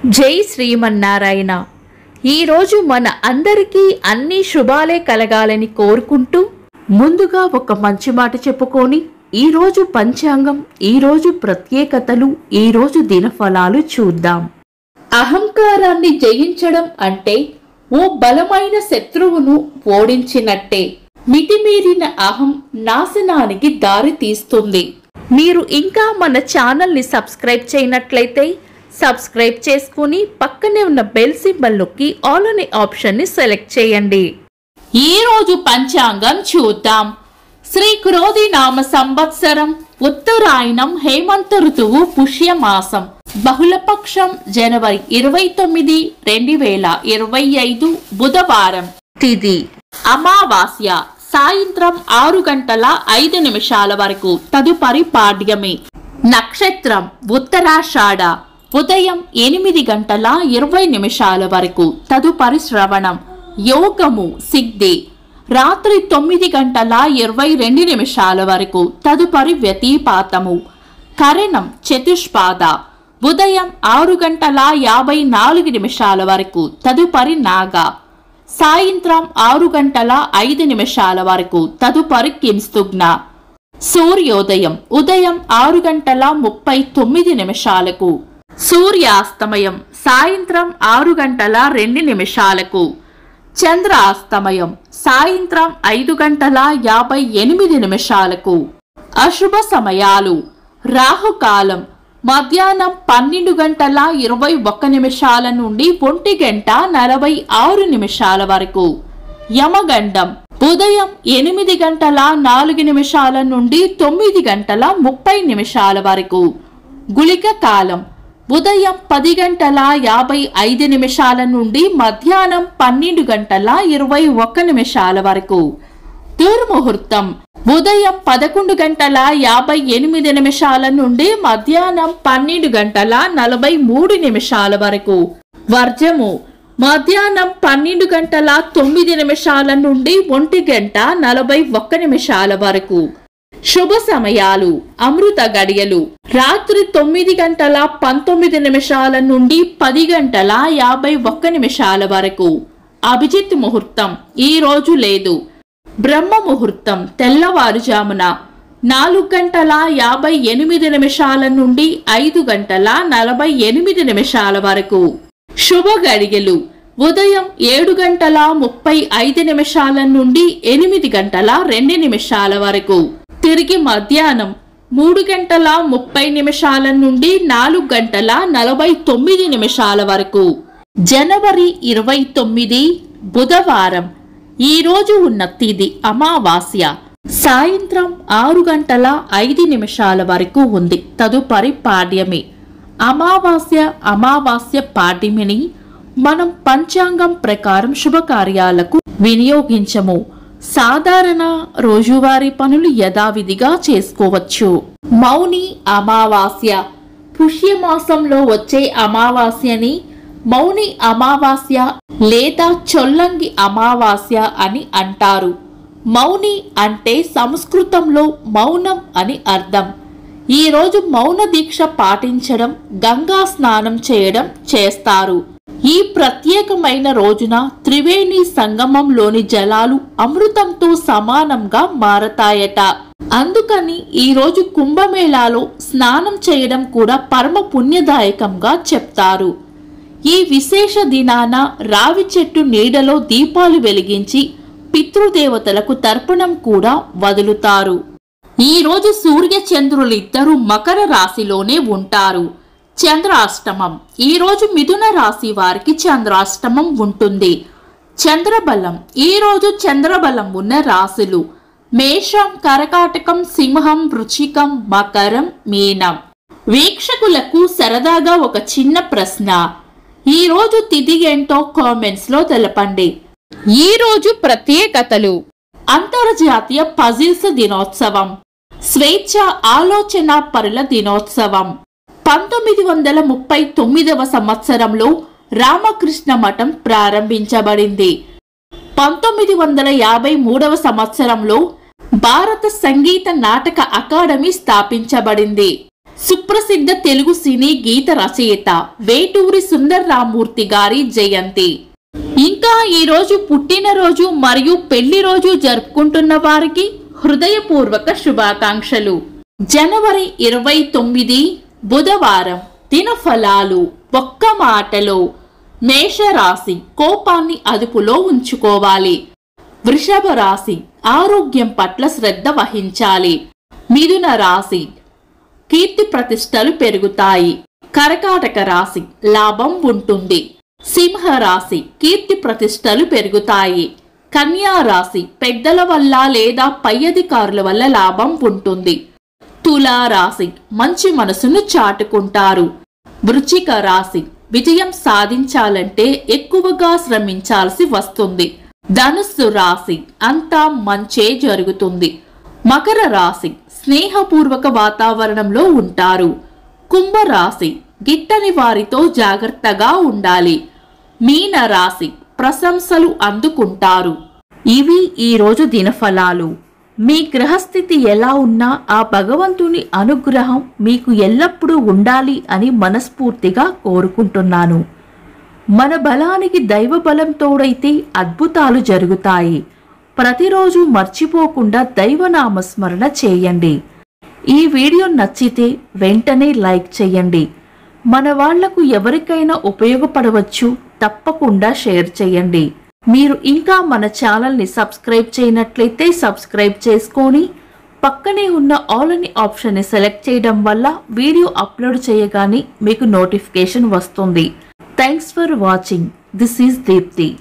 జై శ్రీమన్నారాయణ. ఈరోజు మన అందరికీ అన్ని శుభాలే కలగాలని కోరుకుంటూ ముందుగా ఒక మంచి మాట చెప్పుకొని ఈరోజు పంచాంగం, ఈరోజు ప్రత్యేకతలు, ఈరోజు దినఫలాలు చూద్దాం. అహంకారాన్ని జయించడం అంటే ఓ బలమైన శత్రువును ఓడించినట్టే. మితిమీరిన అహం నాశనానికి దారి తీస్తుంది. మీరు ఇంకా మన ఛానల్ని సబ్స్క్రైబ్ చేయనట్లయితే సబ్స్క్రైబ్ చేసుకుని పక్కనే ఉన్న బెల్ సింబల్ నొక్కి ఆల్ అనే ఆప్షన్ని సెలెక్ట్ చేయండి. ఈ రోజు పంచాంగం చూద్దాం. శ్రీ క్రోధి నామ సంవత్సరం, ఉత్తరాయణం, హేమంత ఋతువు, పుష్యమాసం, బహుళపక్షం, జనవరి 29, 2025, బుధవారం. తిథి అమావాస్య, సాయంత్రం 6:05 వరకు, తదుపరి పాడ్యమి. నక్షత్రం ఉత్తరాషాఢ, ఉదయం 8:20 వరకు, తదుపరి శ్రవణం. యోగము సిద్ధి, రాత్రి 9:22 వరకు, తదుపరి వ్యతిపాతము. కరణం చతుష్పాద, ఉదయం 6:54 వరకు, తదుపరి నాగ. సాయంత్రం 6:05 వరకు, తదుపరి కింస్తుగ్న. సూర్యోదయం ఉదయం 6:39. సూర్యాస్తమయం సాయంత్రం 6:02. చంద్రాస్తమయం సాయంత్రం 5:58. అశుభ సమయాలు: రాహుకాలం మధ్యాహ్నం 12:21 నుండి 1:46 వరకు. యమగండం ఉదయం 8:04 నుండి 9:30 వరకు. గుళిక కాలం ఉదయం 10:55 నుండి మధ్యాహ్నం 12:21 వరకు. దుర్ముహూర్తం ఉదయం 11:58 నుండి మధ్యాహ్నం 12:43 వరకు. వర్జము మధ్యాహ్నం 12:09 నుండి 1:41 వరకు. శుభ సమయాలు: అమృత గడియలు రాత్రి 9:19 నుండి 10:51 వరకు. అభిజిత్ ముహూర్తం ఈ రోజు లేదు. బ్రహ్మ ముహూర్తం తెల్లవారుజామున 4:58 నుండి 5:48 వరకు. శుభ గడియలు ఉదయం 7:35 నుండి 8:02 వరకు. తిరిగి మధ్యాహ్నం 3:30 నుండి 4:49 వరకు. జనవరి 29, బుధవారం. ఈ రోజు ఉన్న తిథి అమావాస్య, సాయంత్రం 6:05 వరకు ఉంది, తదుపరి పాడ్యమి. అమావాస్య పాడ్యమిని మనం పంచాంగం ప్రకారం శుభకార్యాలకు వినియోగించము. సాధారణ రోజువారీ పనులు యథావిధిగా చేసుకోవచ్చు. మౌని అమావాస్య, పుష్యమాసంలో వచ్చే అమావాస్యని మౌని అమావాస్య లేదా చొల్లంగి అమావాస్య అని అంటారు. మౌని అంటే సంస్కృతంలో మౌనం అని అర్థం. ఈ రోజు మౌన దీక్ష పాటించడం, గంగా స్నానం చేయడం చేస్తారు. ఈ ప్రత్యేకమైన రోజున త్రివేణి సంగమంలోని జలాలు అమృతంతో సమానంగా మారతాయట. అందుకని ఈ రోజు కుంభమేళాలో స్నానం చేయడం కూడా పరమ పుణ్యదాయకంగా చెప్తారు. ఈ విశేష దినాన రావి చెట్టు నీడలో దీపాలు వెలిగించి పితృదేవతలకు తర్పణం కూడా వదులుతారు. ఈ రోజు సూర్య చంద్రులిద్దరూ మకర రాశిలోనే ఉంటారు. చంద్రాష్టమం ఈ రోజు మిథున రాశి వారికి చంద్రాష్టమం ఉంటుంది. చంద్రబలం ఈ రోజు చంద్రబలం ఉన్న రాశులు మేషం, కర్కాటకం, సింహం, వృశ్చికం, మకరం, మీనం. వీక్షకులకు సరదాగా ఒక చిన్న ప్రశ్న. ఈ రోజు తిథి ఏంటో కామెంట్స్ లో తెలపండి. ఈ రోజు ప్రత్యేకతలు: అంతర్జాతీయ పజిల్స్ దినోత్సవం, స్వేచ్ఛ ఆలోచన పరుల దినోత్సవం, 1939 సంవత్సరంలో రామకృష్ణ మఠం ప్రారంభించబడింది. 1953 సంవత్సరంలో భారత సంగీత నాటక అకాడమీ స్థాపించబడింది. సుప్రసిద్ధ తెలుగు సినీ గీత రచయిత వేటూరి సుందరరామూర్తి గారి జయంతి. ఇంకా ఈరోజు పుట్టినరోజు మరియు పెళ్లి రోజు జరుపుకుంటున్న వారికి హృదయపూర్వక శుభాకాంక్షలు. జనవరి 29 బుధవారం. దినఫలాలు. ఒక్క మాటలో మేషరాశి కోపాన్ని అదుపులో ఉంచుకోవాలి. వృషభ రాశి ఆరోగ్యం పట్ల శ్రద్ధ వహించాలి. మిథున రాశి కీర్తి ప్రతిష్టలు పెరుగుతాయి. కర్కాటక రాశి లాభం ఉంటుంది. సింహ రాశి కీర్తి ప్రతిష్టలు పెరుగుతాయి. కన్యా రాశి పెద్దల వల్ల లేదా పై అధికారుల వల్ల లాభం ఉంటుంది. తులా రాశి మంచి మనసును చాటుకుంటారు. వృశ్చిక రాశి విజయం సాధించాలంటే ఎక్కువగా శ్రమించాల్సి వస్తుంది. ధనుస్సు రాశి అంతా మంచే జరుగుతుంది. మకర రాశి స్నేహపూర్వక వాతావరణంలో ఉంటారు. కుంభరాశి గిట్టని వారితో జాగ్రత్తగా ఉండాలి. మీన రాశి ప్రశంసలు అందుకుంటారు. ఇవి ఈరోజు దినఫలాలు. మీ గ్రహస్థితి ఎలా ఉన్నా ఆ భగవంతుని అనుగ్రహం మీకు ఎల్లప్పుడూ ఉండాలి అని మనస్ఫూర్తిగా కోరుకుంటున్నాను. మన బలానికి దైవ బలం తోడైతే అద్భుతాలు జరుగుతాయి. ప్రతిరోజు మర్చిపోకుండా దైవనామస్మరణ చేయండి. ఈ వీడియో నచ్చితే వెంటనే లైక్ చేయండి. మన వాళ్లకు ఎవరికైనా ఉపయోగపడవచ్చు. తప్పకుండా షేర్ చేయండి. మీరు ఇంకా మన ఛానల్ని సబ్స్క్రైబ్ చేయనట్లయితే సబ్స్క్రైబ్ చేసుకొని పక్కనే ఉన్న ఆల్ అని ఆప్షన్ని సెలెక్ట్ చేయడం వల్ల వీడియో అప్లోడ్ చేయగానే మీకు నోటిఫికేషన్ వస్తుంది. Thanks for watching. This is Deepti.